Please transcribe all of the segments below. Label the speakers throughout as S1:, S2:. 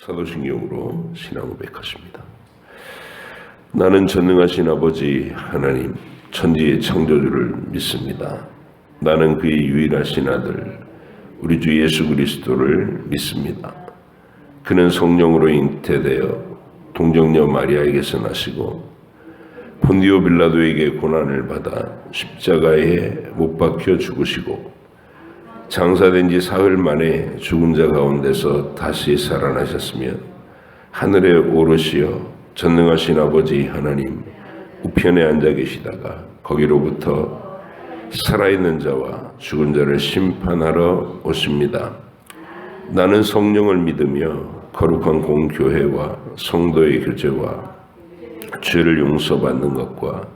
S1: 사도신경으로 신앙 고백하십니다. 나는 전능하신 아버지 하나님 천지의 창조주를 믿습니다. 나는 그의 유일하신 아들 우리 주 예수 그리스도를 믿습니다. 그는 성령으로 잉태되어 동정녀 마리아에게서 나시고 본디오 빌라도에게 고난을 받아 십자가에 못 박혀 죽으시고 장사된 지 사흘 만에 죽은 자 가운데서 다시 살아나셨으며 하늘에 오르시어 전능하신 아버지 하나님 우편에 앉아 계시다가 거기로부터 살아있는 자와 죽은 자를 심판하러 오십니다. 나는 성령을 믿으며 거룩한 공교회와 성도의 교제와 죄를 용서받는 것과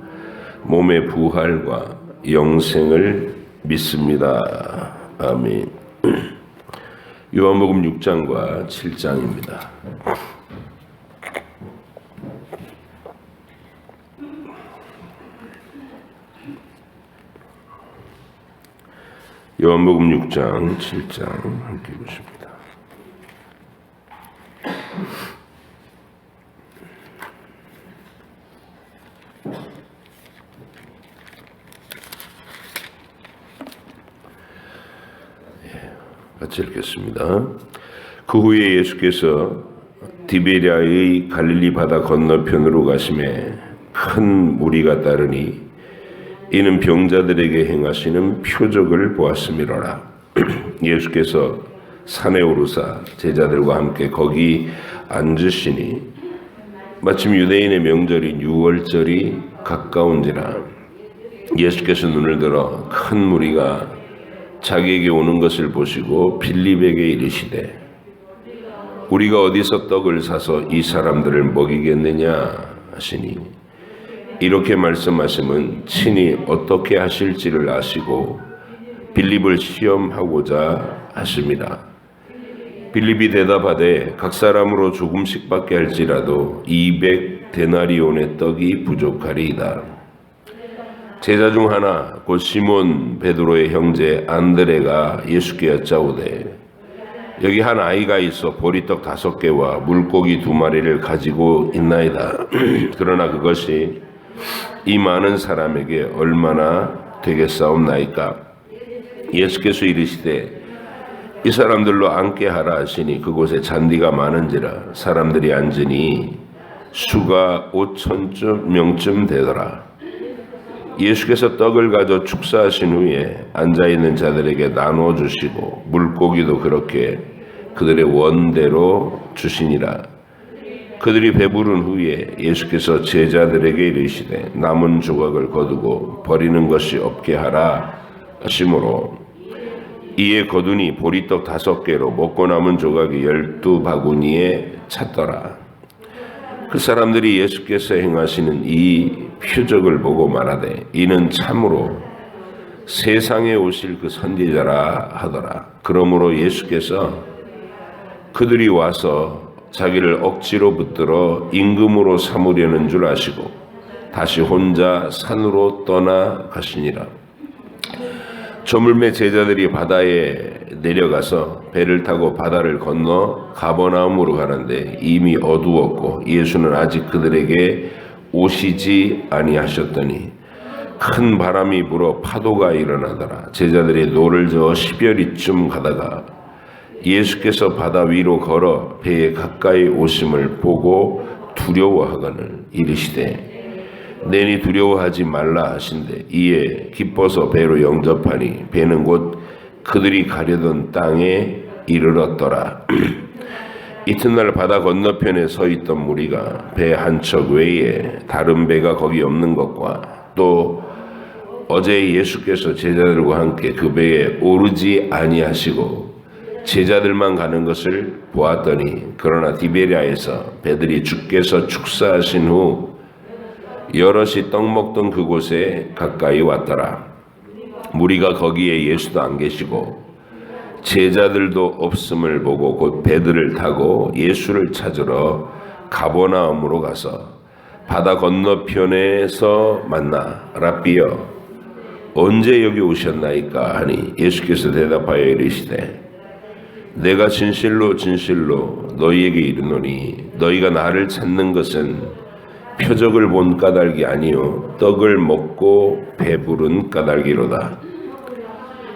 S1: 몸의 부활과 영생을 믿습니다. 아멘. 요한복음 6장과 7장입니다. 요한복음 6장, 7장 함께 보십니다. 같이 읽겠습니다. 그 후에 예수께서 디베랴의 갈릴리 바다 건너편으로 가심에 큰 무리가 따르니 이는 병자들에게 행하시는 표적을 보았음이로라. 예수께서 산에 오르사 제자들과 함께 거기 앉으시니 마침 유대인의 명절인 유월절이 가까운지라. 예수께서 눈을 들어 큰 무리가 자기에게 오는 것을 보시고 빌립에게 이르시되 우리가 어디서 떡을 사서 이 사람들을 먹이겠느냐 하시니 이렇게 말씀하심은 친히 어떻게 하실지를 아시고 빌립을 시험하고자 하심이라. 빌립이 대답하되 각 사람으로 조금씩 받게 할지라도 200데나리온의 떡이 부족하리이다. 제자 중 하나 곧 시몬 베드로의 형제 안드레가 예수께 여짜오되 여기 한 아이가 있어 보리떡 5개와 물고기 2마리를 가지고 있나이다. 그러나 그것이 이 많은 사람에게 얼마나 되겠사옵나이까. 예수께서 이르시되 이 사람들로 앉게 하라 하시니 그곳에 잔디가 많은지라 사람들이 앉으니 수가 5,000명쯤 되더라. 예수께서 떡을 가져 축사하신 후에 앉아있는 자들에게 나누어 주시고 물고기도 그렇게 그들의 원대로 주시니라. 그들이 배부른 후에 예수께서 제자들에게 이르시되 남은 조각을 거두고 버리는 것이 없게 하라 하시므로 이에 거두니 보리떡 5개로 먹고 남은 조각이 12바구니에 찼더라. 그 사람들이 예수께서 행하시는 이 표적을 보고 말하되 이는 참으로 세상에 오실 그 선지자라 하더라. 그러므로 예수께서 그들이 와서 자기를 억지로 붙들어 임금으로 삼으려는 줄 아시고 다시 혼자 산으로 떠나가시니라. 저물매 제자들이 바다에 내려가서 배를 타고 바다를 건너 가버나움으로 가는데 이미 어두웠고 예수는 아직 그들에게 오시지 아니하셨더니 큰 바람이 불어 파도가 일어나더라. 제자들이 노를 저어 10여리쯤 가다가 예수께서 바다 위로 걸어 배에 가까이 오심을 보고 두려워하거늘 이르시되 내니 두려워하지 말라 하신대 이에 기뻐서 배로 영접하니 배는 곧 그들이 가려던 땅에 이르렀더라. 이튿날 바다 건너편에 서 있던 무리가 배 한 척 외에 다른 배가 거기 없는 것과 또 어제 예수께서 제자들과 함께 그 배에 오르지 아니하시고 제자들만 가는 것을 보았더니 그러나 디베랴에서 배들이 주께서 축사하신 후 여럿이 떡 먹던 그곳에 가까이 왔더라. 무리가 거기에 예수도 안 계시고 제자들도 없음을 보고 곧 배들을 타고 예수를 찾으러 가버나움으로 가서 바다 건너편에서 만나 랍비여 언제 여기 오셨나이까 하니 예수께서 대답하여 이르시되 내가 진실로 진실로 너희에게 이르노니 너희가 나를 찾는 것은 표적을 본 까닭이 아니요 떡을 먹고 배부른 까닭이로다.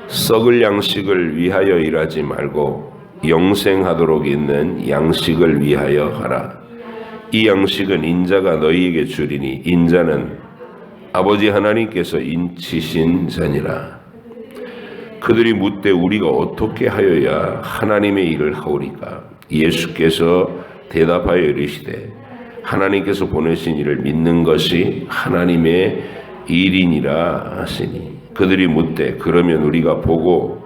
S1: 썩을 양식을 위하여 일하지 말고 영생하도록 있는 양식을 위하여 하라. 이 양식은 인자가 너희에게 주리니 인자는 아버지 하나님께서 인치신 자니라. 그들이 묻되 우리가 어떻게 하여야 하나님의 일을 하오리까? 예수께서 대답하여 이르시되 하나님께서 보내신 이를 믿는 것이 하나님의 일이니라 하시니 그들이 묻되 그러면 우리가 보고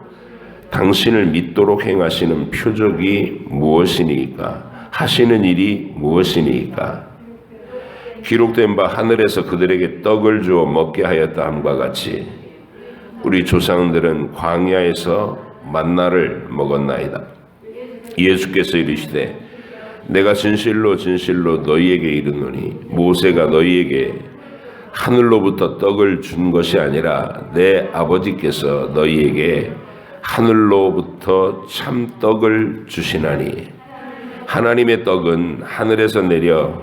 S1: 당신을 믿도록 행하시는 표적이 무엇이니까? 하시는 일이 무엇이니까? 기록된 바 하늘에서 그들에게 떡을 주어 먹게 하였다 함과 같이 우리 조상들은 광야에서 만나를 먹었나이다. 예수께서 이르시되 내가 진실로 진실로 너희에게 이르노니 모세가 너희에게 하늘로부터 떡을 준 것이 아니라 내 아버지께서 너희에게 하늘로부터 참 떡을 주시나니 하나님의 떡은 하늘에서 내려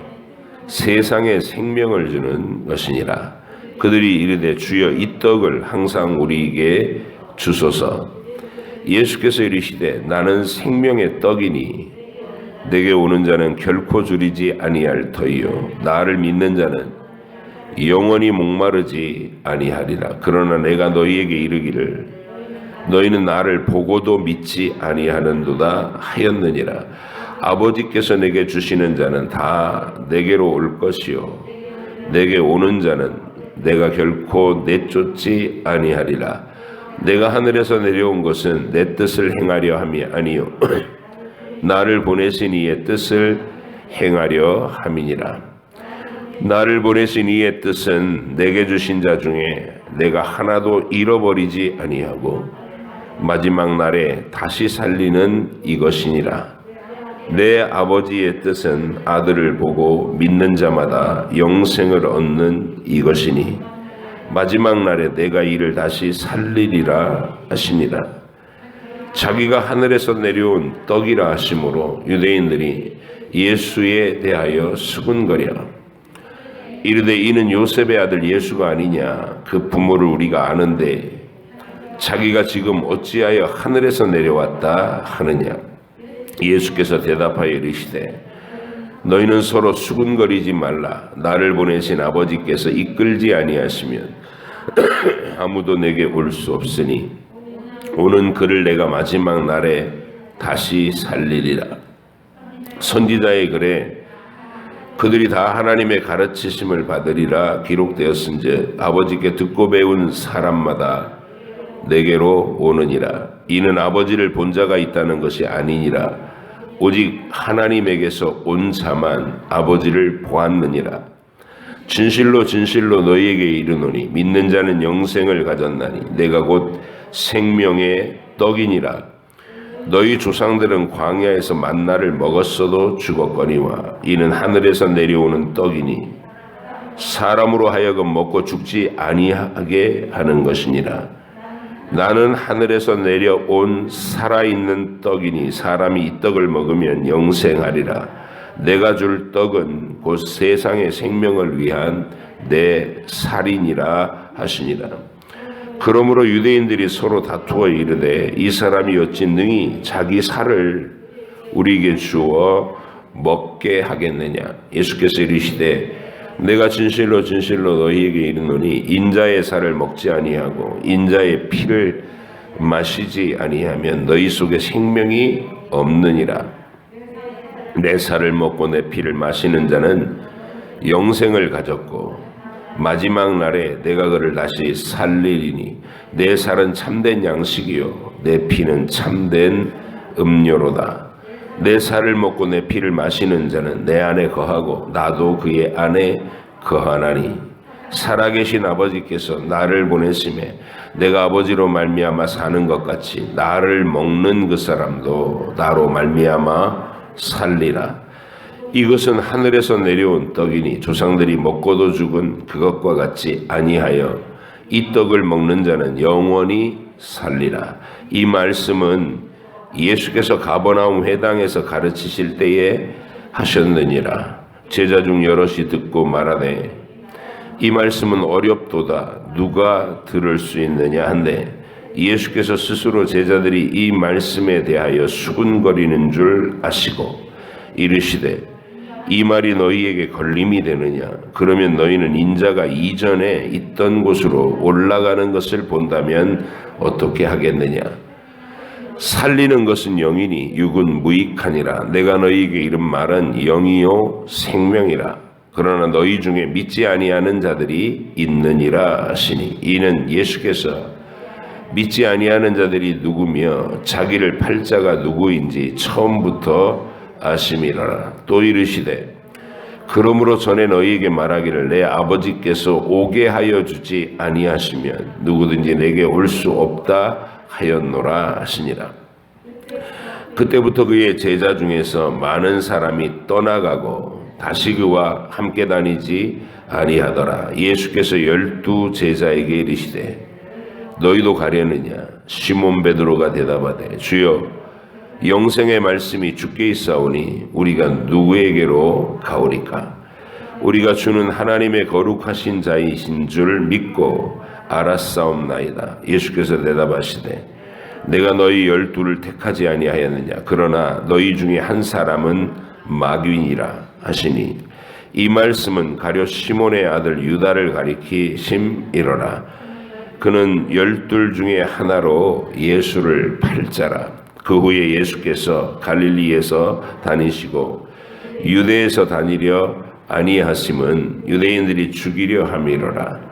S1: 세상에 생명을 주는 것이니라. 그들이 이르되 주여 이 떡을 항상 우리에게 주소서. 예수께서 이르시되 나는 생명의 떡이니 내게 오는 자는 결코 줄이지 아니할 터이요 나를 믿는 자는 영원히 목마르지 아니하리라. 그러나 내가 너희에게 이르기를 너희는 나를 보고도 믿지 아니하는도다 하였느니라. 아버지께서 내게 주시는 자는 다 내게로 올 것이요 내게 오는 자는 내가 결코 내쫓지 아니하리라. 내가 하늘에서 내려온 것은 내 뜻을 행하려 함이 아니요 나를 보내신 이의 뜻을 행하려 함이니라. 나를 보내신 이의 뜻은 내게 주신 자 중에 내가 하나도 잃어버리지 아니하고 마지막 날에 다시 살리는 이것이니라. 내 아버지의 뜻은 아들을 보고 믿는 자마다 영생을 얻는 이것이니 마지막 날에 내가 이를 다시 살리리라 하시니라. 자기가 하늘에서 내려온 떡이라 하심으로 유대인들이 예수에 대하여 수군거려 이르되 이는 요셉의 아들 예수가 아니냐. 그 부모를 우리가 아는데 자기가 지금 어찌하여 하늘에서 내려왔다 하느냐. 예수께서 대답하여 이르시되 너희는 서로 수군거리지 말라. 나를 보내신 아버지께서 이끌지 아니하시면 아무도 내게 올 수 없으니 오는 그를 내가 마지막 날에 다시 살리리라. 선지자의 글에 그들이 다 하나님의 가르치심을 받으리라 기록되었은즉 아버지께 듣고 배운 사람마다 내게로 오느니라. 이는 아버지를 본 자가 있다는 것이 아니니라. 오직 하나님에게서 온 자만 아버지를 보았느니라. 진실로 진실로 너희에게 이르노니 믿는 자는 영생을 가졌나니 내가 곧 생명의 떡이니라. 너희 조상들은 광야에서 만나를 먹었어도 죽었거니와 이는 하늘에서 내려오는 떡이니 사람으로 하여금 먹고 죽지 아니하게 하는 것이니라. 나는 하늘에서 내려온 살아있는 떡이니 사람이 이 떡을 먹으면 영생하리라. 내가 줄 떡은 곧 세상의 생명을 위한 내 살이니라 하시니라. 그러므로 유대인들이 서로 다투어 이르되 이 사람이 어찌 능히 자기 살을 우리에게 주어 먹게 하겠느냐. 예수께서 이르시되 내가 진실로 진실로 너희에게 이르노니 인자의 살을 먹지 아니하고 인자의 피를 마시지 아니하면 너희 속에 생명이 없느니라. 내 살을 먹고 내 피를 마시는 자는 영생을 가졌고 마지막 날에 내가 그를 다시 살리리니 내 살은 참된 양식이요 내 피는 참된 음료로다. 내 살을 먹고 내 피를 마시는 자는 내 안에 거하고 나도 그의 안에 거하나니 살아계신 아버지께서 나를 보내심에 내가 아버지로 말미암아 사는 것 같이 나를 먹는 그 사람도 나로 말미암아 살리라. 이것은 하늘에서 내려온 떡이니 조상들이 먹고도 죽은 그것과 같이 아니하여 이 떡을 먹는 자는 영원히 살리라. 이 말씀은 예수께서 가버나움 회당에서 가르치실 때에 하셨느니라. 제자 중 여럿이 듣고 말하되 이 말씀은 어렵도다 누가 들을 수 있느냐 한데 예수께서 스스로 제자들이 이 말씀에 대하여 수군거리는 줄 아시고 이르시되 이 말이 너희에게 걸림이 되느냐? 그러면 너희는 인자가 이전에 있던 곳으로 올라가는 것을 본다면 어떻게 하겠느냐? 살리는 것은 영이니 육은 무익하니라. 내가 너희에게 이른 말은 영이요 생명이라. 그러나 너희 중에 믿지 아니하는 자들이 있느니라 하시니 이는 예수께서 믿지 아니하는 자들이 누구며 자기를 팔 자가 누구인지 처음부터 아심이라. 또 이르시되 그러므로 전에 너희에게 말하기를 내 아버지께서 오게 하여 주지 아니하시면 누구든지 내게 올 수 없다 하였노라 하시니라. 그때부터 그의 제자 중에서 많은 사람이 떠나가고 다시 그와 함께 다니지 아니하더라. 예수께서 12 제자에게 이르시되 너희도 가려느냐? 시몬 베드로가 대답하되 주여 영생의 말씀이 주께 있사오니 우리가 누구에게로 가오리까? 우리가 주는 하나님의 거룩하신 자이신 줄 믿고 알았사옵나이다. 예수께서 대답하시되 내가 너희 12를 택하지 아니하였느냐? 그러나 너희 중에 한 사람은 마귀니라 하시니 이 말씀은 가룟 시몬의 아들 유다를 가리키심이로라. 그는 12 중에 하나로 예수를 팔 자라. 그 후에 예수께서 갈릴리에서 다니시고 유대에서 다니려 아니하심은 유대인들이 죽이려 함이로라.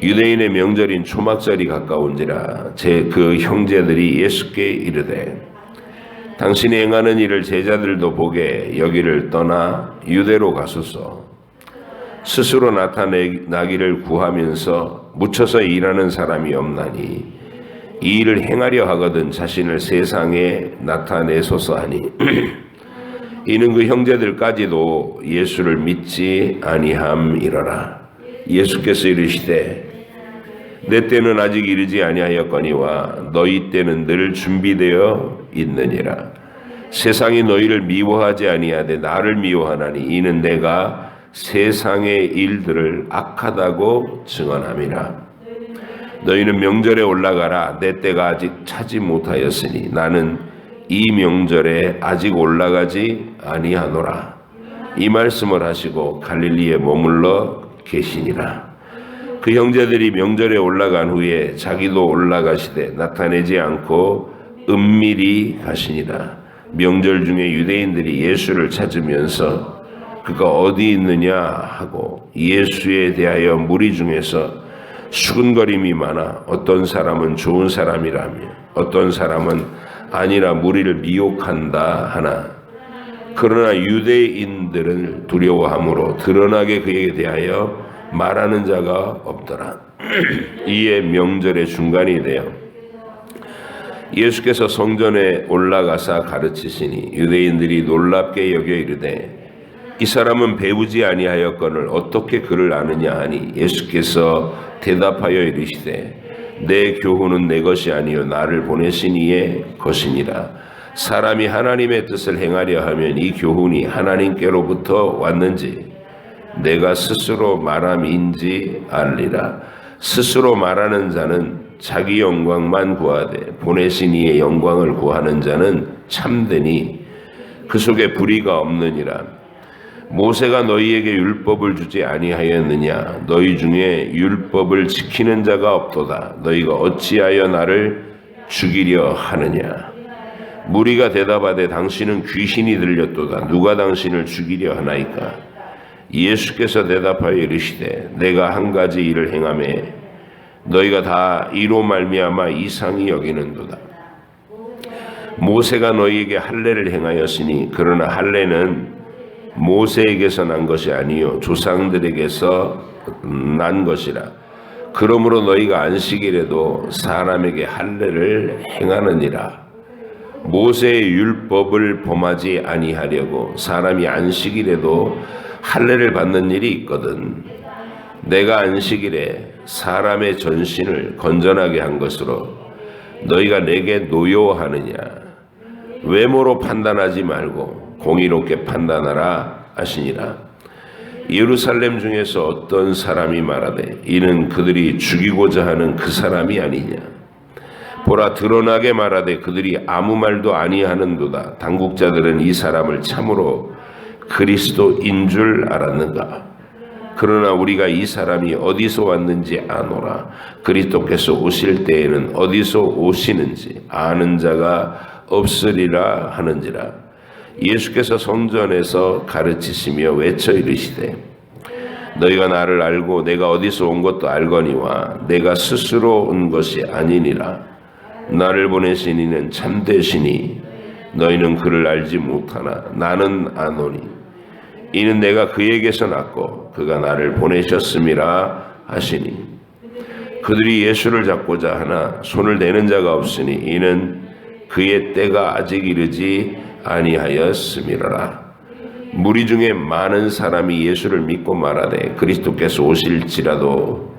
S1: 유대인의 명절인 초막절이 가까운지라 그 형제들이 예수께 이르되 당신이 행하는 일을 제자들도 보게 여기를 떠나 유대로 가소서. 스스로 나타나기를 구하면서 묻혀서 일하는 사람이 없나니 이 일을 행하려 하거든 자신을 세상에 나타내소서 하니 이는 그 형제들까지도 예수를 믿지 아니함이로라. 예수께서 이르시되 내 때는 아직 이르지 아니하였거니와 너희 때는 늘 준비되어 있느니라. 세상이 너희를 미워하지 아니하되 나를 미워하나니 이는 내가 세상의 일들을 악하다고 증언함이라. 너희는 명절에 올라가라. 내 때가 아직 차지 못하였으니 나는 이 명절에 아직 올라가지 아니하노라. 이 말씀을 하시고 갈릴리에 머물러 계시니라. 그 형제들이 명절에 올라간 후에 자기도 올라가시되 나타내지 않고 은밀히 가시니라. 명절 중에 유대인들이 예수를 찾으면서 그가 어디 있느냐 하고 예수에 대하여 무리 중에서 수군거림이 많아 어떤 사람은 좋은 사람이라며 어떤 사람은 아니라 무리를 미혹한다 하나 그러나 유대인들은 두려워함으로 드러나게 그에게 대하여 말하는 자가 없더라. 이에 명절의 중간이 되어 예수께서 성전에 올라가사 가르치시니 유대인들이 놀랍게 여겨 이르되 이 사람은 배우지 아니하였거늘 어떻게 그를 아느냐 하니 예수께서 대답하여 이르시되 내 교훈은 내 것이 아니요 나를 보내신 이의 것이니라. 사람이 하나님의 뜻을 행하려 하면 이 교훈이 하나님께로부터 왔는지 내가 스스로 말함인지 알리라. 스스로 말하는 자는 자기 영광만 구하되 보내신 이의 영광을 구하는 자는 참되니 그 속에 불의가 없느니라. 모세가 너희에게 율법을 주지 아니하였느냐? 너희 중에 율법을 지키는 자가 없도다. 너희가 어찌하여 나를 죽이려 하느냐? 무리가 대답하되 당신은 귀신이 들렸도다. 누가 당신을 죽이려 하나이까? 예수께서 대답하여 이르시되 내가 한 가지 일을 행하매 너희가 다 이로 말미암아 이상히 여기는도다. 모세가 너희에게 할례를 행하였으니 그러나 할례는 모세에게서 난 것이 아니요 조상들에게서 난 것이라. 그러므로 너희가 안식일에도 사람에게 할례를 행하느니라. 모세의 율법을 범하지 아니하려고 사람이 안식일에도 할례를 받는 일이 있거든. 내가 안식일에 사람의 전신을 건전하게 한 것으로 너희가 내게 노여하느냐? 외모로 판단하지 말고 공의롭게 판단하라 하시니라. 예루살렘 중에서 어떤 사람이 말하되 이는 그들이 죽이고자 하는 그 사람이 아니냐. 보라, 드러나게 말하되 그들이 아무 말도 아니하는도다. 당국자들은 이 사람을 참으로 그리스도인 줄 알았는가. 그러나 우리가 이 사람이 어디서 왔는지 아노라. 그리스도께서 오실 때에는 어디서 오시는지 아는 자가 없으리라 하는지라. 예수께서 성전에서 가르치시며 외쳐 이르시되 너희가 나를 알고 내가 어디서 온 것도 알거니와 내가 스스로 온 것이 아니니라. 나를 보내신 이는 참되시니 너희는 그를 알지 못하나 나는 아노니 이는 내가 그에게서 났고 그가 나를 보내셨음이라 하시니 그들이 예수를 잡고자 하나 손을 대는 자가 없으니 이는 그의 때가 아직 이르지 아니하였음이라. 무리 중에 많은 사람이 예수를 믿고 말하되 그리스도께서 오실지라도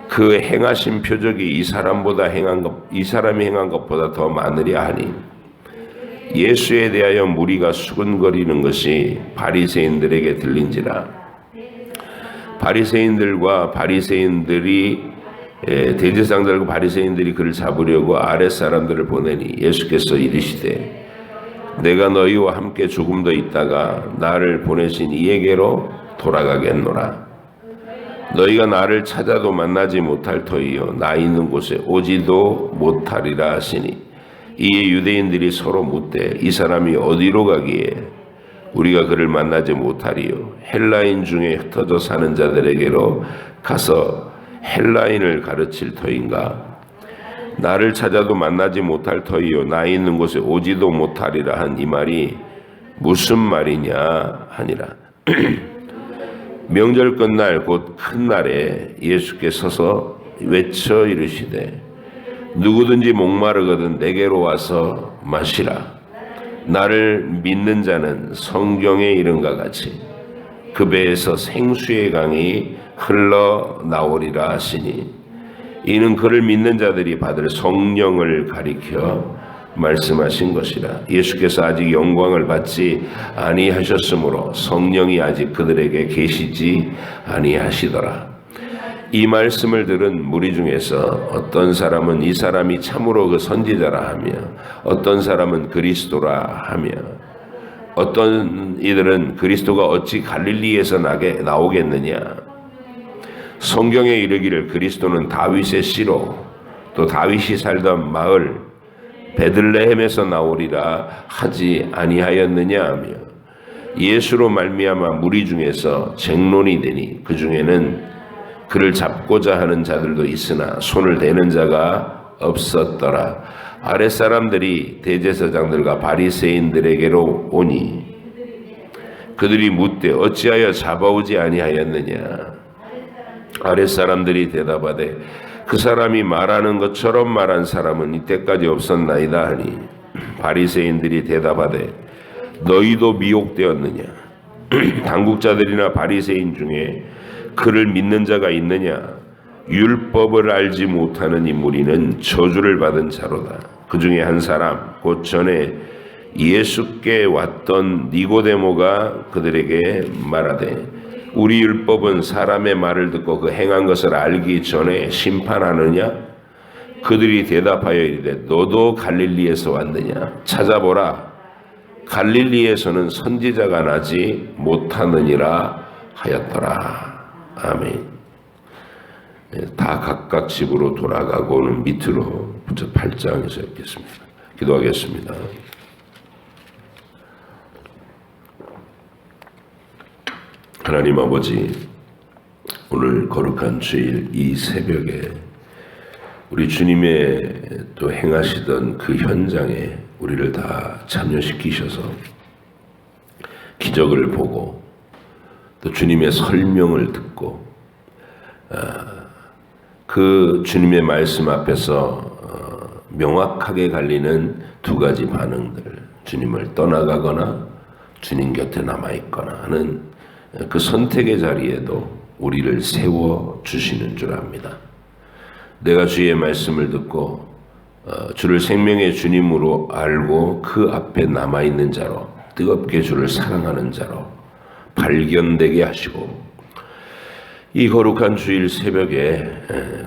S1: 그 행하신 표적이 이 사람이 행한 것보다 더 많으랴 하니 예수에 대하여 무리가 수군거리는 것이 바리새인들에게 들린지라. 대제사장들과 바리새인들이 그를 잡으려고 아랫사람들을 보내니 예수께서 이르시되 내가 너희와 함께 조금 더 있다가 나를 보내신 이에게로 돌아가겠노라. 너희가 나를 찾아도 만나지 못할 터이요 나 있는 곳에 오지도 못하리라 하시니 이에 유대인들이 서로 묻되 이 사람이 어디로 가기에 우리가 그를 만나지 못하리요. 헬라인 중에 흩어져 사는 자들에게로 가서 헬라인을 가르칠 터인가. 나를 찾아도 만나지 못할 터이요 나 있는 곳에 오지도 못하리라 한 이 말이 무슨 말이냐 하니라. 명절 끝날 곧 큰 날에 예수께 서서 외쳐 이르시되 누구든지 목마르거든 내게로 와서 마시라. 나를 믿는 자는 성경에 이른과 같이 그 배에서 생수의 강이 흘러나오리라 하시니 이는 그를 믿는 자들이 받을 성령을 가리켜 말씀하신 것이라. 예수께서 아직 영광을 받지 아니하셨으므로 성령이 아직 그들에게 계시지 아니하시더라. 이 말씀을 들은 무리 중에서 어떤 사람은 이 사람이 참으로 그 선지자라 하며 어떤 사람은 그리스도라 하며 어떤 이들은 그리스도가 어찌 갈릴리에서 나오겠느냐. 성경에 이르기를 그리스도는 다윗의 씨로 또 다윗이 살던 마을 베들레헴에서 나오리라 하지 아니하였느냐 하며 예수로 말미암아 무리 중에서 쟁론이 되니 그 중에는 그를 잡고자 하는 자들도 있으나 손을 대는 자가 없었더라. 아랫사람들이 대제사장들과 바리새인들에게로 오니 그들이 묻되 어찌하여 잡아오지 아니하였느냐. 아랫사람들이 대답하되 그 사람이 말하는 것처럼 말한 사람은 이때까지 없었나이다 하니 바리새인들이 대답하되 너희도 미혹되었느냐. 당국자들이나 바리새인 중에 그를 믿는 자가 있느냐. 율법을 알지 못하는 이 무리는 저주를 받은 자로다. 그 중에 한 사람 곧 전에 예수께 왔던 니고데모가 그들에게 말하되 우리 율법은 사람의 말을 듣고 그 행한 것을 알기 전에 심판하느냐. 그들이 대답하여 이르되 너도 갈릴리에서 왔느냐. 찾아보라. 갈릴리에서는 선지자가 나지 못하느니라 하였더라. 아멘. 다 각각 집으로 돌아가고는 밑으로 8장에서 읽겠습니다. 기도하겠습니다. 하나님 아버지, 오늘 거룩한 주일 이 새벽에 우리 주님의 또 행하시던 그 현장에 우리를 다 참여시키셔서 기적을 보고 또 주님의 설명을 듣고 그 주님의 말씀 앞에서 명확하게 갈리는 두 가지 반응들, 주님을 떠나가거나 주님 곁에 남아있거나 하는 그 선택의 자리에도 우리를 세워주시는 줄 압니다. 내가 주의 말씀을 듣고 주를 생명의 주님으로 알고 그 앞에 남아있는 자로, 뜨겁게 주를 사랑하는 자로 발견되게 하시고, 이 거룩한 주일 새벽에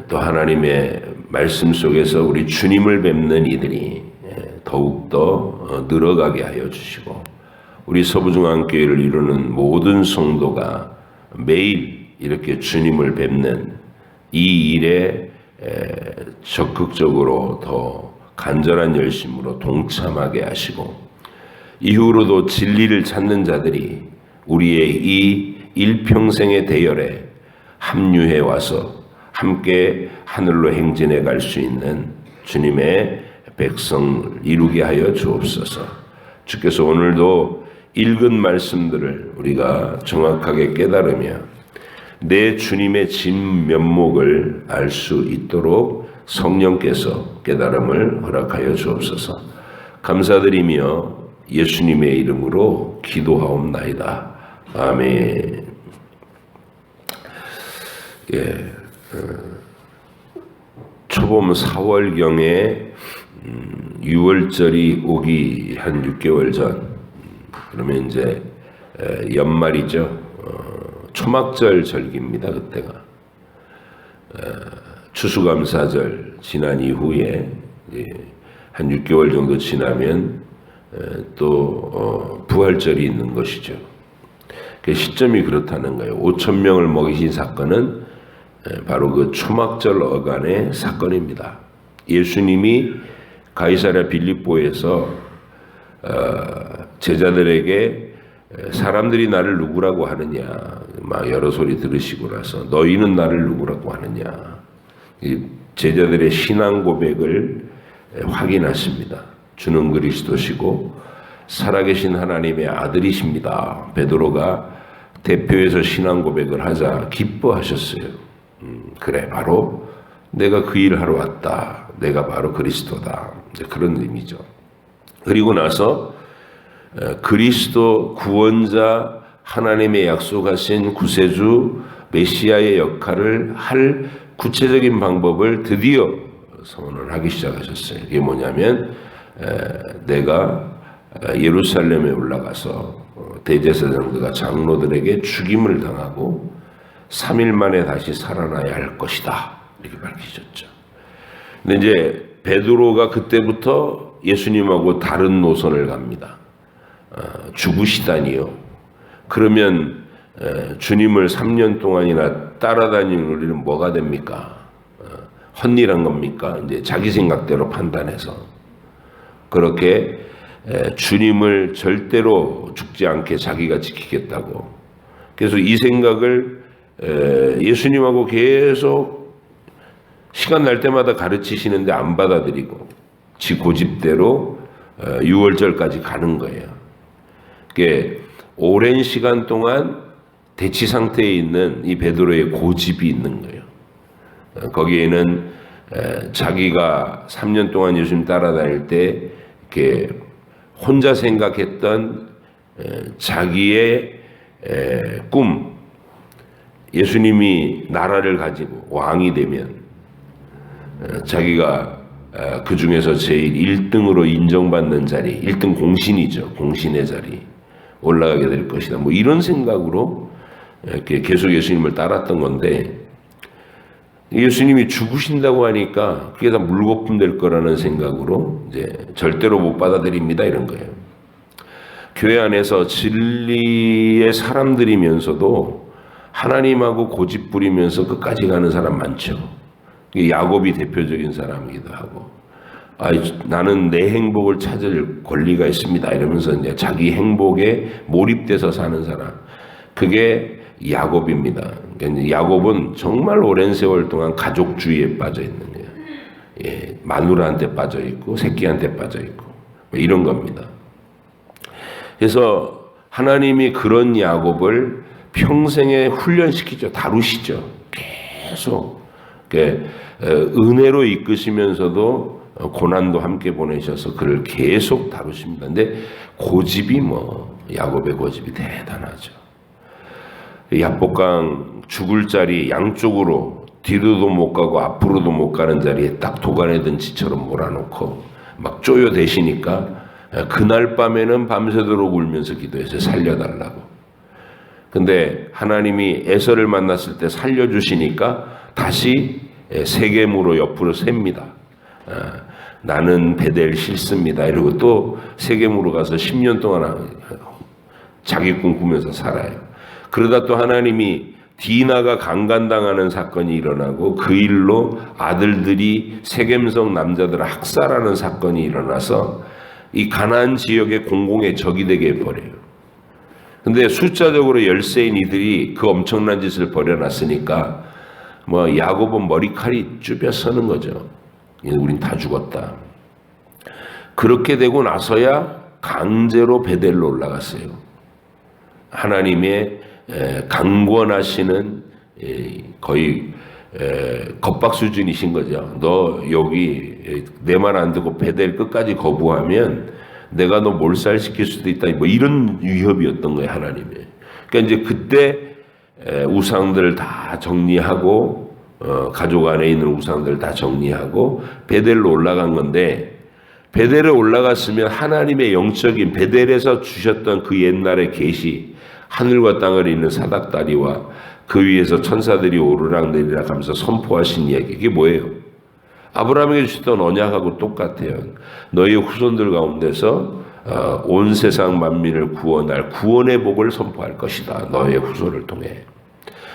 S1: 또 하나님의 말씀 속에서 우리 주님을 뵙는 이들이 더욱더 늘어가게 하여 주시고, 우리 서부중앙교회를 이루는 모든 성도가 매일 이렇게 주님을 뵙는 이 일에 적극적으로 더 간절한 열심으로 동참하게 하시고, 이후로도 진리를 찾는 자들이 우리의 이 일평생의 대열에 합류해 와서 함께 하늘로 행진해 갈 수 있는 주님의 백성을 이루게 하여 주옵소서. 주께서 오늘도 읽은 말씀들을 우리가 정확하게 깨달으며 내 주님의 진면목을 알 수 있도록 성령께서 깨달음을 허락하여 주옵소서. 감사드리며 예수님의 이름으로 기도하옵나이다. 아멘. 초봄 4월경에 6월절이 오기 한 6개월 전, 그러면 이제 연말이죠. 초막절 절기입니다. 그때가 추수감사절 지난 이후에 한 6개월 정도 지나면 또 부활절이 있는 것이죠. 그 시점이 그렇다는 거예요. 5천 명을 먹이신 사건은 바로 그 초막절 어간의 사건입니다. 예수님이 가이사랴 빌립보에서 제자들에게 사람들이 나를 누구라고 하느냐 막 여러 소리 들으시고 나서 너희는 나를 누구라고 하느냐, 제자들의 신앙 고백을 확인하십니다. 주는 그리스도시고 살아계신 하나님의 아들이십니다. 베드로가 대표에서 신앙 고백을 하자 기뻐하셨어요. 그래, 바로 내가 그 일을 하러 왔다. 내가 바로 그리스도다. 이제 그런 의미죠. 그리고 나서 그리스도 구원자, 하나님의 약속하신 구세주 메시아의 역할을 할 구체적인 방법을 드디어 선언을 하기 시작하셨어요. 이게 뭐냐면 내가 예루살렘에 올라가서 대제사장들과 장로들에게 죽임을 당하고 3일 만에 다시 살아나야 할 것이다. 이렇게 밝히셨죠. 근데 이제 베드로가 그때부터 예수님하고 다른 노선을 갑니다. 죽으시다니요. 그러면 주님을 3년 동안이나 따라다니는 우리는 뭐가 됩니까? 헛일한 겁니까? 이제 자기 생각대로 판단해서 그렇게 주님을 절대로 죽지 않게 자기가 지키겠다고. 그래서 이 생각을 예수님하고 계속 시간 날 때마다 가르치시는데 안 받아들이고 지 고집대로 6월절까지 가는 거예요. 그게 오랜 시간 동안 대치 상태에 있는 이 베드로의 고집이 있는 거예요. 거기에는 자기가 3년 동안 예수님 따라다닐 때 이렇게 혼자 생각했던 자기의 꿈, 예수님이 나라를 가지고 왕이 되면 자기가 그 중에서 제일 1등으로 인정받는 자리, 1등 공신이죠. 공신의 자리 올라가게 될 것이다. 뭐 이런 생각으로 이렇게 계속 예수님을 따랐던 건데, 예수님이 죽으신다고 하니까 그게 다 물거품 될 거라는 생각으로 이제 절대로 못 받아들입니다. 이런 거예요. 교회 안에서 진리의 사람들이면서도 하나님하고 고집 부리면서 끝까지 가는 사람 많죠. 야곱이 대표적인 사람이기도 하고, 나는 내 행복을 찾을 권리가 있습니다. 이러면서 이제 자기 행복에 몰입돼서 사는 사람. 그게 야곱입니다. 그러니까 야곱은 정말 오랜 세월 동안 가족주의에 빠져 있는 거예요. 예, 마누라한테 빠져 있고, 새끼한테 빠져 있고, 뭐 이런 겁니다. 그래서 하나님이 그런 야곱을 평생에 훈련시키죠. 다루시죠. 계속. 은혜로 이끄시면서도 고난도 함께 보내셔서 그를 계속 다루십니다. 근데 고집이 야곱의 고집이 대단하죠. 야복강 죽을 자리 양쪽으로 뒤로도 못 가고 앞으로도 못 가는 자리에 딱 도가내든 지처럼 몰아놓고 막 쪼여대시니까 그날 밤에는 밤새도록 울면서 기도했어요. 살려달라고. 근데 하나님이 에서를 만났을 때 살려주시니까 다시 세겜으로 옆으로 셉니다. 나는 베델 싫습니다. 이러고 또 세겜으로 가서 10년 동안 자기 꿈꾸면서 살아요. 그러다 또 하나님이 디나가 강간당하는 사건이 일어나고 그 일로 아들들이 세겜성 남자들을 학살하는 사건이 일어나서 이 가나안 지역의 공공의 적이 되게 해버려요. 근데 숫자적으로 열세인 이들이 그 엄청난 짓을 벌여놨으니까 뭐 야곱은 머리칼이 쭈뼛서는 거죠. 우린 다 죽었다. 그렇게 되고 나서야 강제로 베델로 올라갔어요. 하나님의 강권하시는 거의 겁박 수준이신 거죠. 너 여기 내 말 안 듣고 베델 끝까지 거부하면 내가 너 몰살시킬 수도 있다. 뭐 이런 위협이었던 거예요, 하나님의. 그러니까 이제 그때 우상들을 다 정리하고 가족 안에 있는 우상들을 다 정리하고 베델로 올라간 건데, 베델에 올라갔으면 하나님의 영적인 베델에서 주셨던 그 옛날의 계시, 하늘과 땅을 잇는 사닥다리와 그 위에서 천사들이 오르락내리락 하면서 선포하신 이야기, 이게 뭐예요? 아브라함에게 주셨던 언약하고 똑같아요. 너희 후손들 가운데서 온 세상 만민을 구원할 구원의 복을 선포할 것이다. 너의 후손을 통해.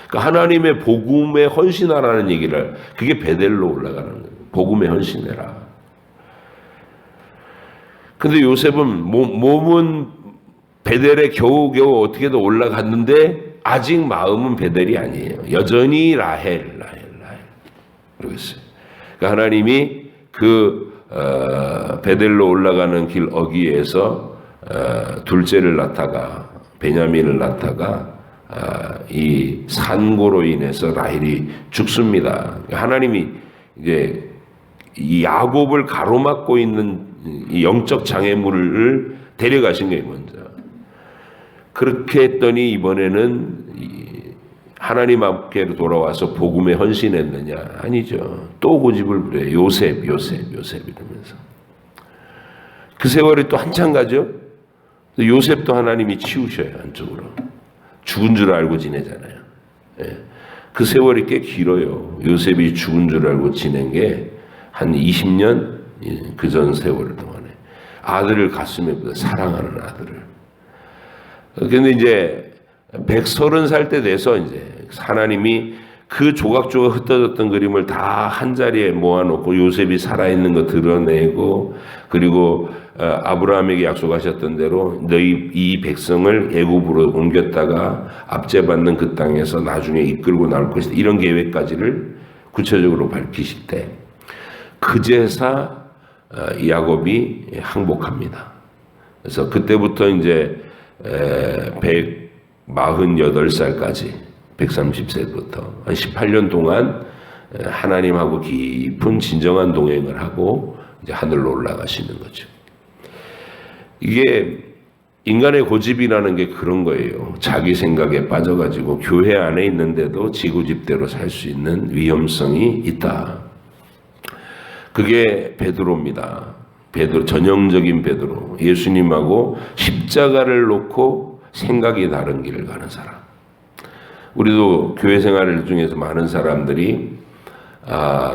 S1: 그러니까 하나님의 복음에 헌신하라는 얘기를, 그게 베델로 올라가는 거예요. 복음에 헌신해라. 근데 요셉은 몸은 베델에 겨우겨우 어떻게든 올라갔는데 아직 마음은 베델이 아니에요. 여전히 라헬. 그러겠어요. 그러니까 하나님이 그 베델로 올라가는 길 어귀에서 둘째를 낳다가, 베냐민을 낳다가 이 산고로 인해서 라헬이 죽습니다. 하나님이 이제 이 야곱을 가로막고 있는 이 영적 장애물을 데려가신 거예요, 먼저. 그렇게 했더니 이번에는 하나님 앞께로 돌아와서 복음에 헌신했느냐? 아니죠. 또 고집을 부려요. 요셉 이러면서. 그 세월이 또 한참 가죠. 요셉도 하나님이 치우셔요, 한쪽으로. 죽은 줄 알고 지내잖아요. 그 세월이 꽤 길어요. 요셉이 죽은 줄 알고 지낸 게 한 20년 그 전 세월 동안에 아들을 가슴에 사랑하는 아들을. 근데 이제 130살 때 돼서 이제 하나님이 그 조각조각 흩어졌던 그림을 다 한 자리에 모아놓고 요셉이 살아있는 거 드러내고, 그리고 아브라함에게 약속하셨던 대로 너희 이 백성을 애굽으로 옮겼다가 압제받는 그 땅에서 나중에 이끌고 나올 것이다. 이런 계획까지를 구체적으로 밝히실 때 그제사 야곱이 항복합니다. 그래서 그때부터 이제 148살까지 130세부터 한 18년 동안 하나님하고 깊은 진정한 동행을 하고 이제 하늘로 올라가시는 거죠. 이게 인간의 고집이라는 게 그런 거예요. 자기 생각에 빠져가지고 교회 안에 있는데도 지구집대로 살 수 있는 위험성이 있다. 그게 베드로입니다. 베드로, 전형적인 베드로. 예수님하고 십자가를 놓고 생각이 다른 길을 가는 사람. 우리도 교회 생활 중에서 많은 사람들이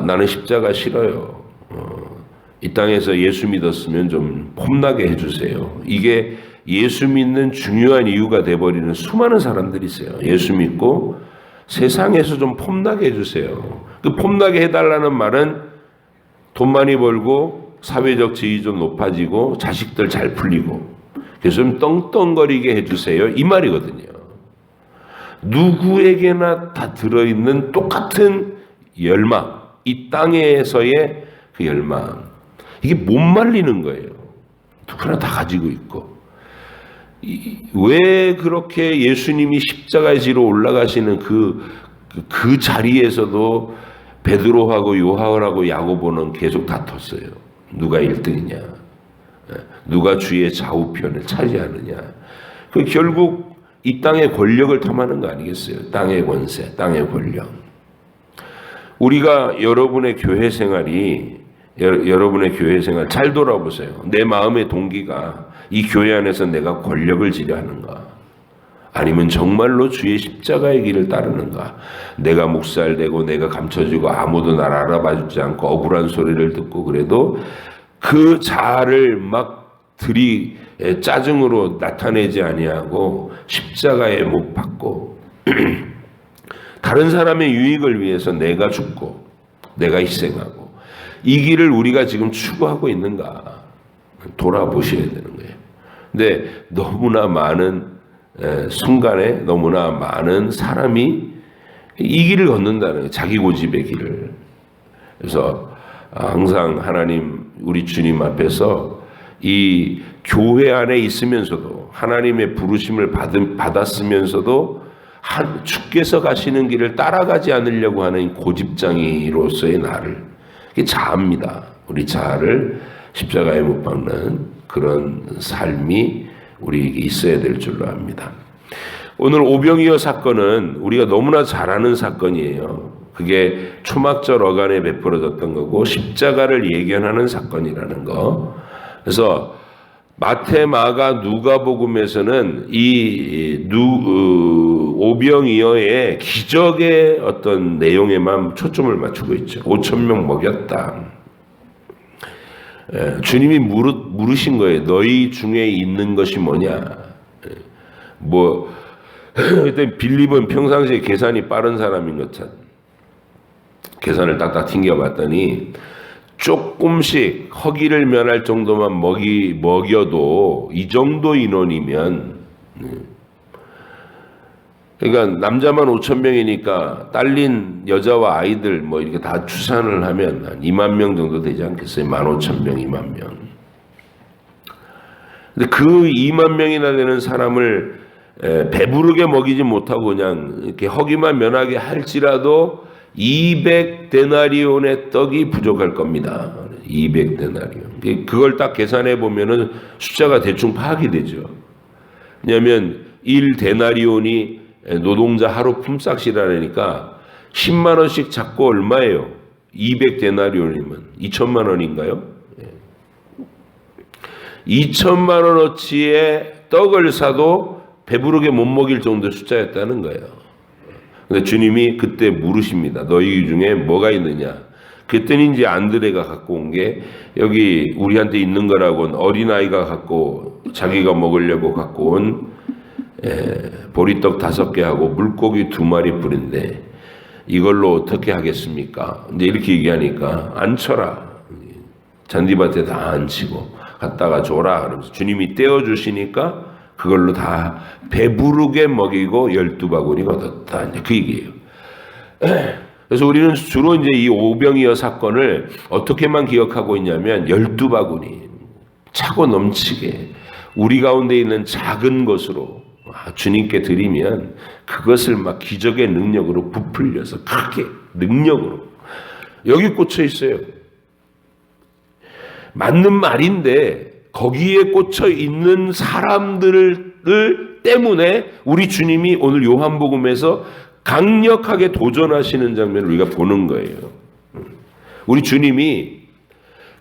S1: 나는 십자가 싫어요. 이 땅에서 예수 믿었으면 좀 폼나게 해주세요. 이게 예수 믿는 중요한 이유가 돼버리는 수많은 사람들이 있어요. 예수 믿고 세상에서 좀 폼나게 해주세요. 그 폼나게 해달라는 말은 돈 많이 벌고 사회적 지위 좀 높아지고 자식들 잘 풀리고 그래서 좀 떵떵거리게 해주세요, 이 말이거든요. 누구에게나 다 들어있는 똑같은 열망, 이 땅에서의 그 열망, 이게 못 말리는 거예요. 누구나 다 가지고 있고. 왜 그렇게 예수님이 십자가의 지로 올라가시는 그 자리에서도 베드로하고 요한하고 야고보는 계속 다퉜어요. 누가 1등이냐, 누가 주의 좌우편을 차지하느냐. 그 결국 이 땅의 권력을 탐하는 거 아니겠어요? 땅의 권세, 땅의 권력. 우리가 여러분의 교회 생활 잘 돌아보세요. 내 마음의 동기가 이 교회 안에서 내가 권력을 지려 하는가? 아니면 정말로 주의 십자가의 길을 따르는가? 내가 묵살되고 내가 감춰지고 아무도 나를 알아봐주지 않고 억울한 소리를 듣고 그래도 그 자아를 막 짜증으로 나타내지 아니하고 십자가에 못 박고 다른 사람의 유익을 위해서 내가 죽고 내가 희생하고 이 길을 우리가 지금 추구하고 있는가 돌아보셔야 되는 거예요. 근데 너무나 많은 순간에 너무나 많은 사람이 이 길을 걷는다는 거예요. 자기 고집의 길을. 그래서 항상 하나님 우리 주님 앞에서 이 교회 안에 있으면서도 하나님의 부르심을 받았으면서도 주께서 가시는 길을 따라가지 않으려고 하는 고집장이로서의 나를, 이게 자아입니다. 우리 자아를 십자가에 못 박는 그런 삶이 우리에게 있어야 될 줄로 압니다. 오늘 오병이어 사건은 우리가 너무나 잘 아는 사건이에요. 그게 초막절 어간에 베풀어졌던 거고 십자가를 예견하는 사건이라는 거. 그래서 마태, 마가, 누가복음에서는 이 오병이어의 기적의 어떤 내용에만 초점을 맞추고 있죠. 5,000명 먹였다. 주님이 물으신 거예요. 너희 중에 있는 것이 뭐냐? 그때 빌립은 평상시에 계산이 빠른 사람인 것처럼 계산을 딱딱 튕겨봤더니 조금씩 허기를 면할 정도만 먹여도 이 정도 인원이면, 그러니까 남자만 5,000명이니까 딸린 여자와 아이들 이렇게 다 추산을 하면 한 2만 명 정도 되지 않겠어요? 15,000명, 2만 명. 근데 그 2만 명이나 되는 사람을 배부르게 먹이지 못하고 그냥 이렇게 허기만 면하게 할지라도 200데나리온의 떡이 부족할 겁니다. 200데나리온. 그걸 딱 계산해 보면은 숫자가 대충 파악이 되죠. 왜냐하면 1데나리온이 노동자 하루 품삯이라니까 10만 원씩 잡고 얼마예요? 200데나리온이면 2천만 원인가요? 2천만 원어치의 떡을 사도 배부르게 못 먹일 정도의 숫자였다는 거예요. 근데 주님이 그때 물으십니다. 너희 중에 뭐가 있느냐? 그때는 이제 안드레가 갖고 온 게 여기 우리한테 있는 거라고는 어린아이가 갖고 자기가 먹으려고 갖고 온 보리떡 5개하고 물고기 2마리 뿌린데 이걸로 어떻게 하겠습니까? 이제 이렇게 얘기하니까 안 쳐라. 잔디밭에 다 안 치고 갖다가 줘라. 그러면서 주님이 떼어주시니까 그걸로 다 배부르게 먹이고 12바구니 얻었다. 이제 그 얘기예요. 그래서 우리는 주로 이제 이 오병이어 사건을 어떻게만 기억하고 있냐면 12바구니 차고 넘치게 우리 가운데 있는 작은 것으로 주님께 드리면 그것을 막 기적의 능력으로 부풀려서 크게 능력으로 여기 꽂혀 있어요. 맞는 말인데 거기에 꽂혀 있는 사람들 때문에 우리 주님이 오늘 요한복음에서 강력하게 도전하시는 장면을 우리가 보는 거예요. 우리 주님이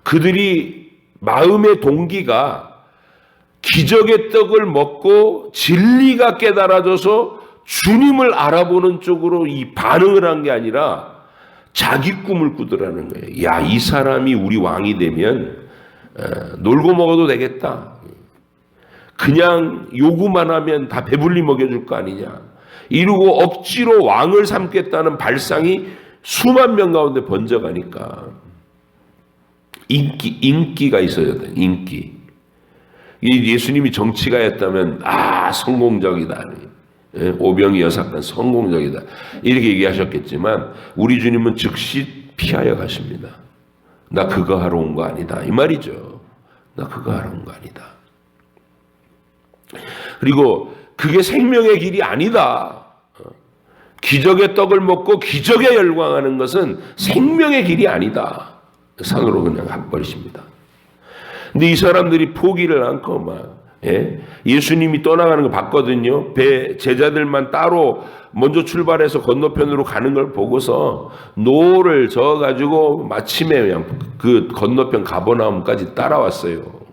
S1: 그들이 마음의 동기가 기적의 떡을 먹고 진리가 깨달아져서 주님을 알아보는 쪽으로 이 반응을 한 게 아니라 자기 꿈을 꾸더라는 거예요. 야, 이 사람이 우리 왕이 되면 놀고 먹어도 되겠다. 그냥 요구만 하면 다 배불리 먹여줄 거 아니냐. 이러고 억지로 왕을 삼겠다는 발상이 수만 명 가운데 번져가니까 인기가 있어야 돼. 인기. 예수님이 정치가였다면 성공적이다. 오병이어 사건 성공적이다. 이렇게 얘기하셨겠지만 우리 주님은 즉시 피하여 가십니다. 나 그거 하러 온 거 아니다. 이 말이죠. 나 그거 하러 온 거 아니다. 그리고 그게 생명의 길이 아니다. 기적의 떡을 먹고 기적에 열광하는 것은 생명의 길이 아니다. 산으로 그냥 가버리십니다. 근데 이 사람들이 포기를 않고 막 예? 예수님이 떠나가는 거 봤거든요. 배 제자들만 따로 먼저 출발해서 건너편으로 가는 걸 보고서 노를 저어가지고 마침에 그냥 그 건너편 가버나움까지 따라왔어요.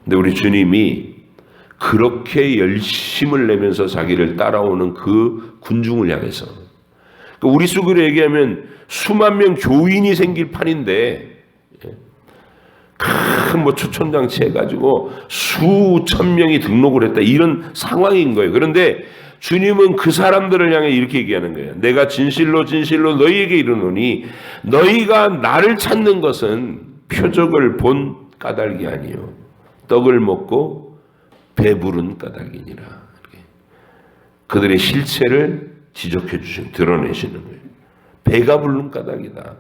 S1: 근데 우리 주님이 그렇게 열심을 내면서 자기를 따라오는 그 군중을 향해서, 그러니까 우리 속으로 얘기하면 수만 명 교인이 생길 판인데 큰 뭐 초청장치 해가지고 수천 명이 등록을 했다, 이런 상황인 거예요. 그런데 주님은 그 사람들을 향해 이렇게 얘기하는 거예요. 내가 진실로 진실로 너희에게 이르노니 너희가 나를 찾는 것은 표적을 본 까닭이 아니요 떡을 먹고 배부른 까닭이니라. 그들의 실체를 지적해 주시고 드러내시는 거예요. 배가 부른 까닭이다.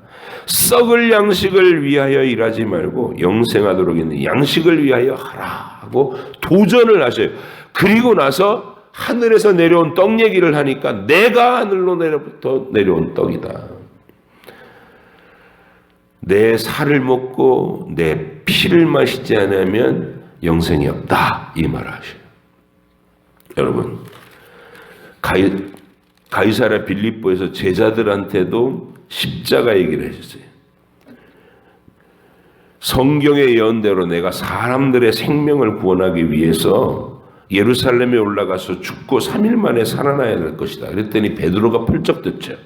S1: 썩을 양식을 위하여 일하지 말고 영생하도록 있는 양식을 위하여 하라고 도전을 하셔요. 그리고 나서 하늘에서 내려온 떡 얘기를 하니까 내가 하늘로부터 내려온 떡이다. 내 살을 먹고 내 피를 마시지 않으면 영생이 없다, 이 말을 하셔요. 여러분, 가이사랴 빌립보에서 제자들한테도 십자가 얘기를 해줬어요. 성경의 예언대로 내가 사람들의 생명을 구원하기 위해서 예루살렘에 올라가서 죽고 3일 만에 살아나야 될 것이다. 그랬더니 베드로가 펄쩍 듣죠.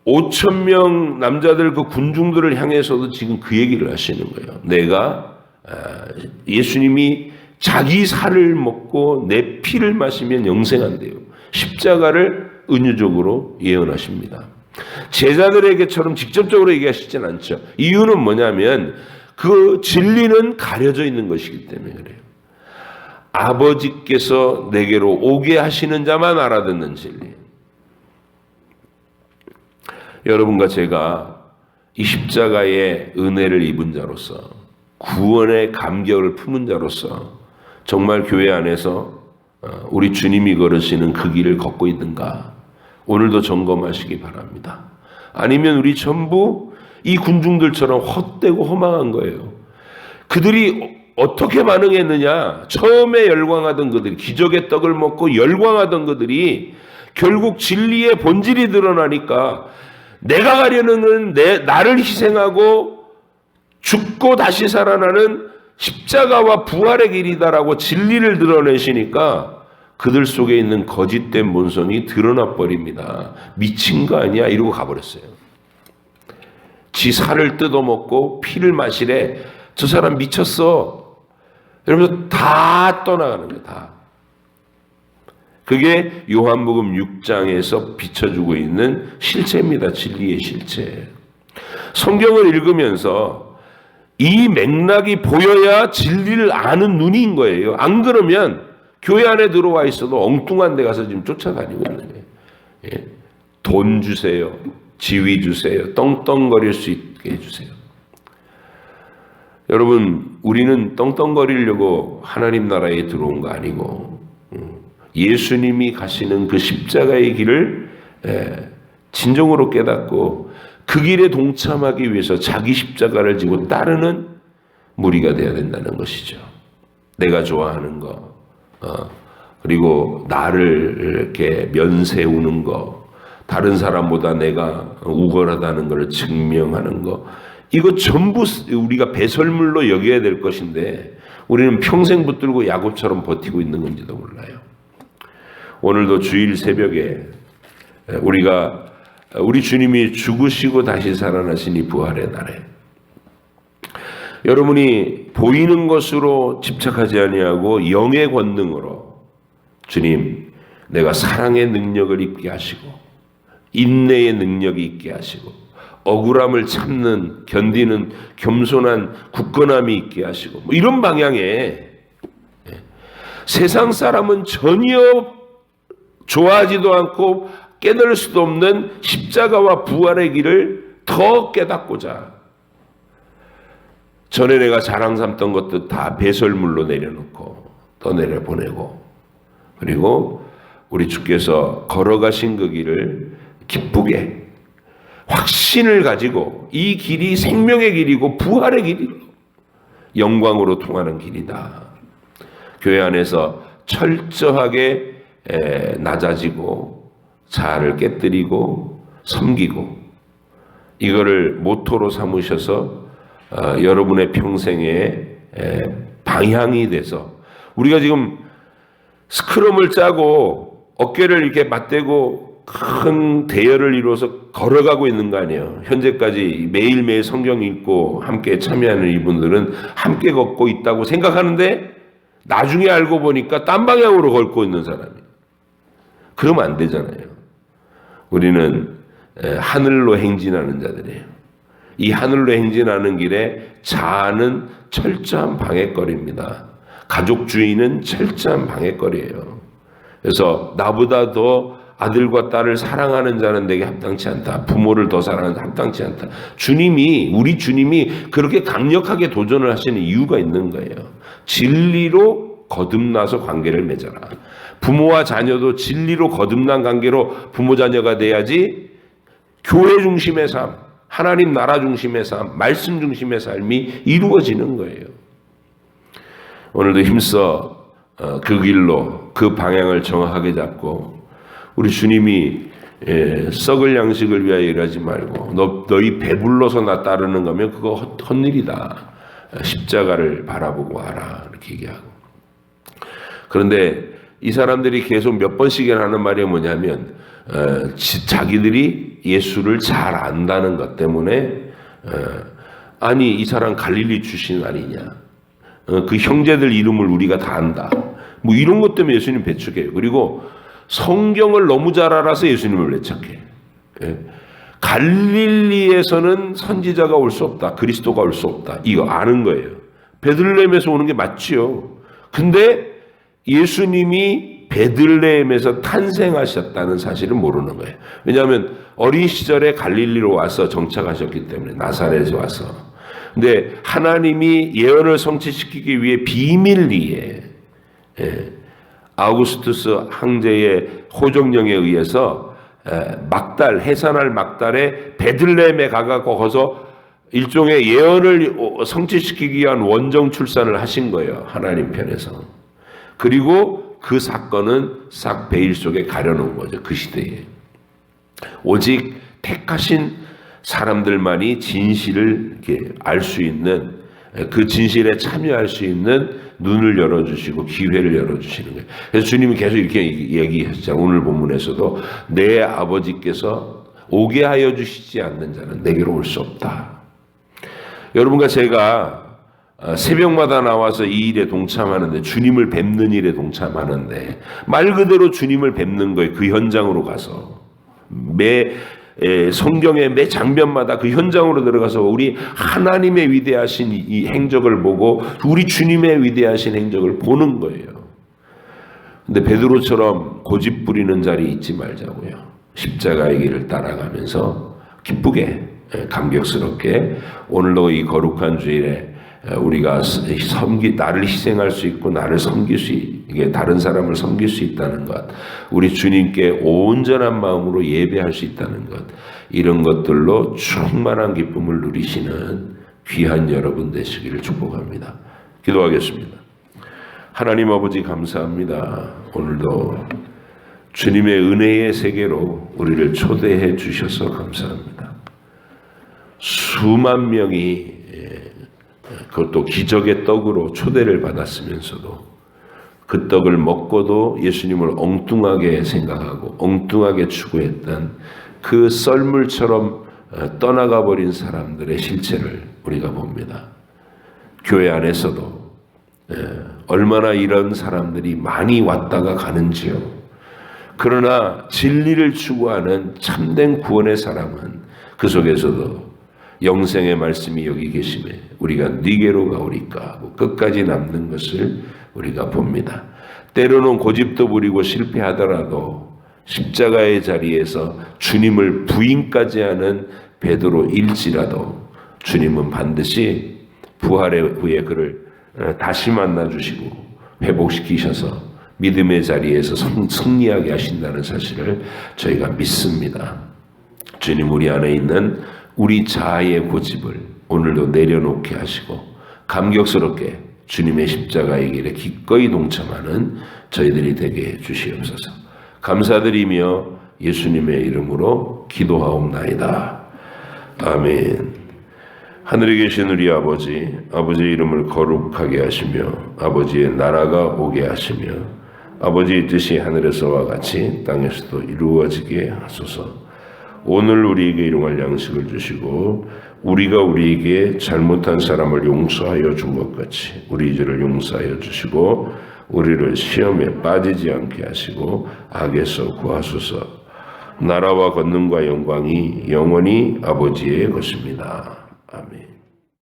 S1: 5,000명 남자들 그 군중들을 향해서도 지금 그 얘기를 하시는 거예요. 내가 예수님이 자기 살을 먹고 내 피를 마시면 영생한대요. 십자가를 은유적으로 예언하십니다. 제자들에게처럼 직접적으로 얘기하시진 않죠. 이유는 뭐냐면 그 진리는 가려져 있는 것이기 때문에 그래요. 아버지께서 내게로 오게 하시는 자만 알아듣는 진리. 여러분과 제가 이 십자가의 은혜를 입은 자로서, 구원의 감격을 품은 자로서 정말 교회 안에서 우리 주님이 걸으시는 그 길을 걷고 있는가, 오늘도 점검하시기 바랍니다. 아니면 우리 전부 이 군중들처럼 헛되고 허망한 거예요. 그들이 어떻게 반응했느냐, 처음에 열광하던 그들이, 기적의 떡을 먹고 열광하던 그들이 결국 진리의 본질이 드러나니까 내가 가려는 나를 희생하고 죽고 다시 살아나는 십자가와 부활의 길이다라고 진리를 드러내시니까 그들 속에 있는 거짓된 본성이 드러나 버립니다. 미친 거 아니야? 이러고 가버렸어요. 지 살을 뜯어먹고 피를 마시래. 저 사람 미쳤어. 이러면서 다 떠나가는 거예요. 다. 그게 요한복음 6장에서 비춰주고 있는 실체입니다. 진리의 실체. 성경을 읽으면서 이 맥락이 보여야 진리를 아는 눈인 거예요. 안 그러면 교회 안에 들어와 있어도 엉뚱한 데 가서 지금 쫓아다니고 있는 거예요. 예. 돈 주세요. 지위 주세요. 떵떵거릴 수 있게 해주세요. 여러분, 우리는 떵떵거리려고 하나님 나라에 들어온 거 아니고 예수님이 가시는 그 십자가의 길을 진정으로 깨닫고 그 길에 동참하기 위해서 자기 십자가를 지고 따르는 무리가 되어야 된다는 것이죠. 내가 좋아하는 거, 그리고 나를 이렇게 면세우는 거, 다른 사람보다 내가 우월하다는 것을 증명하는 거, 이거 전부 우리가 배설물로 여겨야 될 것인데 우리는 평생 붙들고 야곱처럼 버티고 있는 건지도 몰라요. 오늘도 주일 새벽에 우리 주님이 죽으시고 다시 살아나신 이 부활의 날에 여러분이 보이는 것으로 집착하지 아니하고 영의 권능으로 주님, 내가 사랑의 능력을 있게 하시고 인내의 능력이 있게 하시고 억울함을 참는, 견디는 겸손한 굳건함이 있게 하시고 뭐 이런 방향에 세상 사람은 전혀 좋아하지도 않고 깨달을 수도 없는 십자가와 부활의 길을 더 깨닫고자 전에 내가 자랑 삼던 것도 다 배설물로 내려놓고 떠내려보내고, 그리고 우리 주께서 걸어가신 그 길을 기쁘게 확신을 가지고 이 길이 생명의 길이고 부활의 길이고 영광으로 통하는 길이다. 교회 안에서 철저하게 낮아지고 자아를 깨뜨리고 섬기고 이거를 모토로 삼으셔서 여러분의 평생의 방향이 돼서 우리가 지금 스크럼을 짜고 어깨를 이렇게 맞대고 큰 대열을 이루어서 걸어가고 있는 거 아니에요. 현재까지 매일매일 성경 읽고 함께 참여하는 이분들은 함께 걷고 있다고 생각하는데 나중에 알고 보니까 딴 방향으로 걷고 있는 사람이에요. 그러면 안 되잖아요. 우리는 하늘로 행진하는 자들이에요. 이 하늘로 행진하는 길에 자아는 철저한 방해거리입니다. 가족주의는 철저한 방해거리예요. 그래서 나보다 더 아들과 딸을 사랑하는 자는 내게 합당치 않다. 부모를 더 사랑하는 자는 합당치 않다. 우리 주님이 그렇게 강력하게 도전을 하시는 이유가 있는 거예요. 진리로 거듭나서 관계를 맺어라. 부모와 자녀도 진리로 거듭난 관계로 부모 자녀가 돼야지 교회 중심의 삶, 하나님 나라 중심의 삶, 말씀 중심의 삶이 이루어지는 거예요. 오늘도 힘써 그 길로 그 방향을 정확하게 잡고 우리 주님이 썩을 양식을 위하여 일하지 말고 너희 배불러서 나 따르는 거면 그거 헛일이다. 십자가를 바라보고 와라 이렇게 얘기하고. 그런데 이 사람들이 계속 몇 번씩이나 하는 말이 뭐냐면 자기들이 예수를 잘 안다는 것 때문에 아니 이 사람 갈릴리 출신 아니냐, 그 형제들 이름을 우리가 다 안다, 뭐 이런 것 때문에 예수님 배척해요. 그리고 성경을 너무 잘 알아서 예수님을 배척해. 갈릴리에서는 선지자가 올 수 없다, 그리스도가 올 수 없다, 이거 아는 거예요. 베들레헴에서 오는 게 맞지요. 근데 예수님이 베들레헴에서 탄생하셨다는 사실을 모르는 거예요. 왜냐하면 어린 시절에 갈릴리로 와서 정착하셨기 때문에, 나사렛에 와서. 근데 하나님이 예언을 성취시키기 위해 비밀리에 아우구스투스 황제의 호정령에 의해서 해산할 막달에 베들레헴에 가갖고 거기서 일종의 예언을 성취시키기 위한 원정 출산을 하신 거예요. 하나님 편에서. 그리고 그 사건은 싹 베일 속에 가려놓은 거죠. 그 시대에. 오직 택하신 사람들만이 진실을 이렇게 알 수 있는, 그 진실에 참여할 수 있는 눈을 열어주시고 기회를 열어주시는 거예요. 그래서 주님이 계속 이렇게 얘기하셨잖아요. 오늘 본문에서도 내 아버지께서 오게 하여 주시지 않는 자는 내게로 올 수 없다. 여러분과 제가 새벽마다 나와서 이 일에 동참하는데, 주님을 뵙는 일에 동참하는데, 말 그대로 주님을 뵙는 거예요. 그 현장으로 가서 성경의 매 장면마다 그 현장으로 들어가서 우리 하나님의 위대하신 이 행적을 보고 우리 주님의 위대하신 행적을 보는 거예요. 근데 베드로처럼 고집 부리는 자리에 있지 말자고요. 십자가의 길을 따라가면서 기쁘게, 감격스럽게 오늘도 이 거룩한 주일에 우리가 나를 희생할 수 있고 나를 섬길 수 이게 다른 사람을 섬길 수 있다는 것, 우리 주님께 온전한 마음으로 예배할 수 있다는 것, 이런 것들로 충만한 기쁨을 누리시는 귀한 여러분 되시기를 축복합니다. 기도하겠습니다. 하나님 아버지 감사합니다. 오늘도 주님의 은혜의 세계로 우리를 초대해 주셔서 감사합니다. 수만 명이 그것도 기적의 떡으로 초대를 받았으면서도 그 떡을 먹고도 예수님을 엉뚱하게 생각하고 엉뚱하게 추구했던 그 썰물처럼 떠나가 버린 사람들의 실체를 우리가 봅니다. 교회 안에서도 얼마나 이런 사람들이 많이 왔다가 가는지요. 그러나 진리를 추구하는 참된 구원의 사람은 그 속에서도 영생의 말씀이 여기 계심에 우리가 네게로 가오리까 하고 끝까지 남는 것을 우리가 봅니다. 때로는 고집도 부리고 실패하더라도 십자가의 자리에서 주님을 부인까지 하는 베드로일지라도 주님은 반드시 부활의 후에 그를 다시 만나주시고 회복시키셔서 믿음의 자리에서 승리하게 하신다는 사실을 저희가 믿습니다. 주님, 우리 안에 있는 우리 자아의 고집을 오늘도 내려놓게 하시고 감격스럽게 주님의 십자가의 길에 기꺼이 동참하는 저희들이 되게 해주시옵소서. 감사드리며 예수님의 이름으로 기도하옵나이다. 아멘. 하늘에 계신 우리 아버지의 이름을 거룩하게 하시며 아버지의 나라가 오게 하시며 아버지의 뜻이 하늘에서와 같이 땅에서도 이루어지게 하소서. 오늘 우리에게 일용할 양식을 주시고 우리가 우리에게 잘못한 사람을 용서하여 준 것 같이 우리 죄를 용서하여 주시고 우리를 시험에 빠지지 않게 하시고 악에서 구하소서. 나라와 권능과 영광이 영원히 아버지의 것입니다. 아멘.